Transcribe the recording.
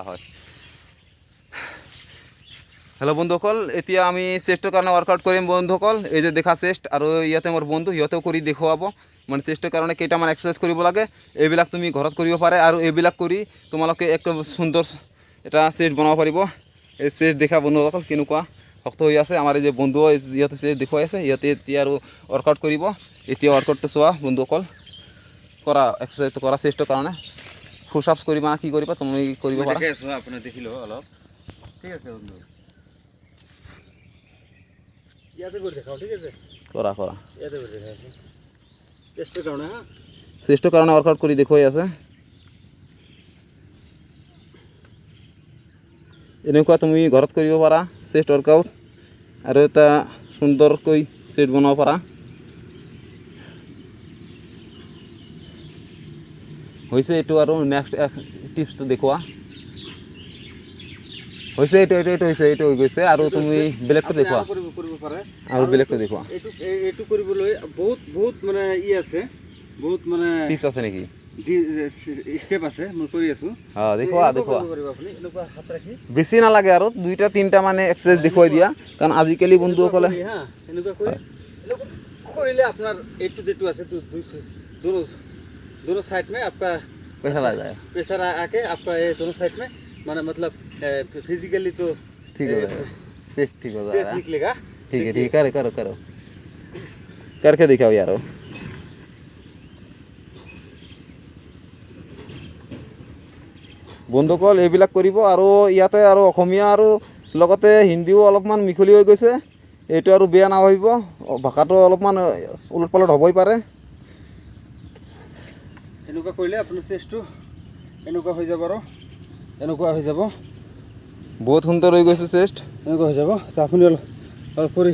হয়। হেল্ল' বন্ধুসকল, এতিয়া আমি চেষ্টৰ কাৰণে ৱৰ্কআউট কৰিম বন্ধুসকল। এই যে দেখা চেষ্ট, আৰু ইয়াতে মোৰ বন্ধু, সিহঁতেও কৰি দেখুৱাব। মানে চেষ্টৰ কাৰণে কেইটামান এক্সাৰচাইজ কৰিব লাগে, এইবিলাক তুমি ঘৰত কৰিব পাৰে। আৰু এইবিলাক কৰি তোমালোকে একদম সুন্দৰ এটা চেষ্ট বনাব পাৰিব। এই চেষ্ট দেখা বন্ধুসকল কেনেকুৱা শক্ত হৈ আছে। আমাৰ এই যে বন্ধু ইহঁতে চেষ্ট দেখুৱাই আছে, ইহঁতে এতিয়া আৰু ৱৰ্কআউট কৰিব। এতিয়া ৱৰ্কআউটটো চোৱা বন্ধুসকল, কৰা এক্সাৰচাইজটো কৰা চেষ্টৰ কাৰণে। ফুল আপছ কৰিবা কি কৰিবা তুমি কৰিব পাৰা। আপুনি দেখি লওক অলপ, ঠিক আছে বন্ধু, ইয়াতে কৰি দেখাও, ঠিক আছে কৰা কৰা ইয়াতে কৰি দেখাও চেষ্টাৰ কাৰণে। হা, চেষ্টৰ কাৰণে ৱৰ্কআউট কৰি দেখুৱাই আছে। এনেকুৱা তুমি ঘৰত কৰিব পাৰা চেষ্ট ৱৰ্কআউট, আৰু এটা সুন্দৰকৈ চেষ্ট বনাব পাৰা। হৈছে এইটো, আৰু নেক্সট টিপছটো দেখুওৱা। হৈছে এইটো এইটো এইটো হৈছে, এইটো হৈ গৈছে। আৰু তুমি বেলেগটো দেখুওৱা, কৰিব পাৰে। আৰু বেলেগটো দেখুওৱা। এইটো কৰিবলৈ বহুত বহুত মানে আছে, বহুত মানে টিপছ আছে নেকি? ষ্টেপ আছে, মই কৰি আছোঁ। দেখুওৱা দেখুওৱা। আপুনি এনেকুৱা হাত ৰাখি বেছি নালাগে, আৰু দুইটা তিনিটা মানে এক্সাৰচাইজ দেখুৱাই দিয়া। কাৰণ আজিকালি বন্ধুসকলে এনেকুৱা কৰি কৰিলে আপোনাৰ এইটো যেটো আছে दोनों साइड में आपका प्रेशर आ जाए, प्रेशर आके आपका ये दोनों साइड में माने मतलब फिजिकली तो ठीक हो जाएगा, चेस्ट ठीक हो जाएगा, निकलेगा। ठीक है, ठीक है, करो करो करके दिखाओ यारो। বন্ধুসকল এইবিলাক কৰিব। আৰু ইয়াতে আৰু অসমীয়া আৰু লগতে হিন্দীও অলপমান মিহলি হৈ গৈছে। এইটো আৰু বেয়া নাভাবিব, ভাষাটো অলপমান ওলট পালট হ'বই পাৰে। এনেকুৱা কৰিলে আপোনাৰ চেষ্টটো এনেকুৱা হৈ যাব, আৰু এনেকুৱা হৈ যাব। বহুত সুন্দৰ হৈ গৈছে চেষ্ট, এনেকুৱা হৈ যাব। তা আপুনি অলপ কৰি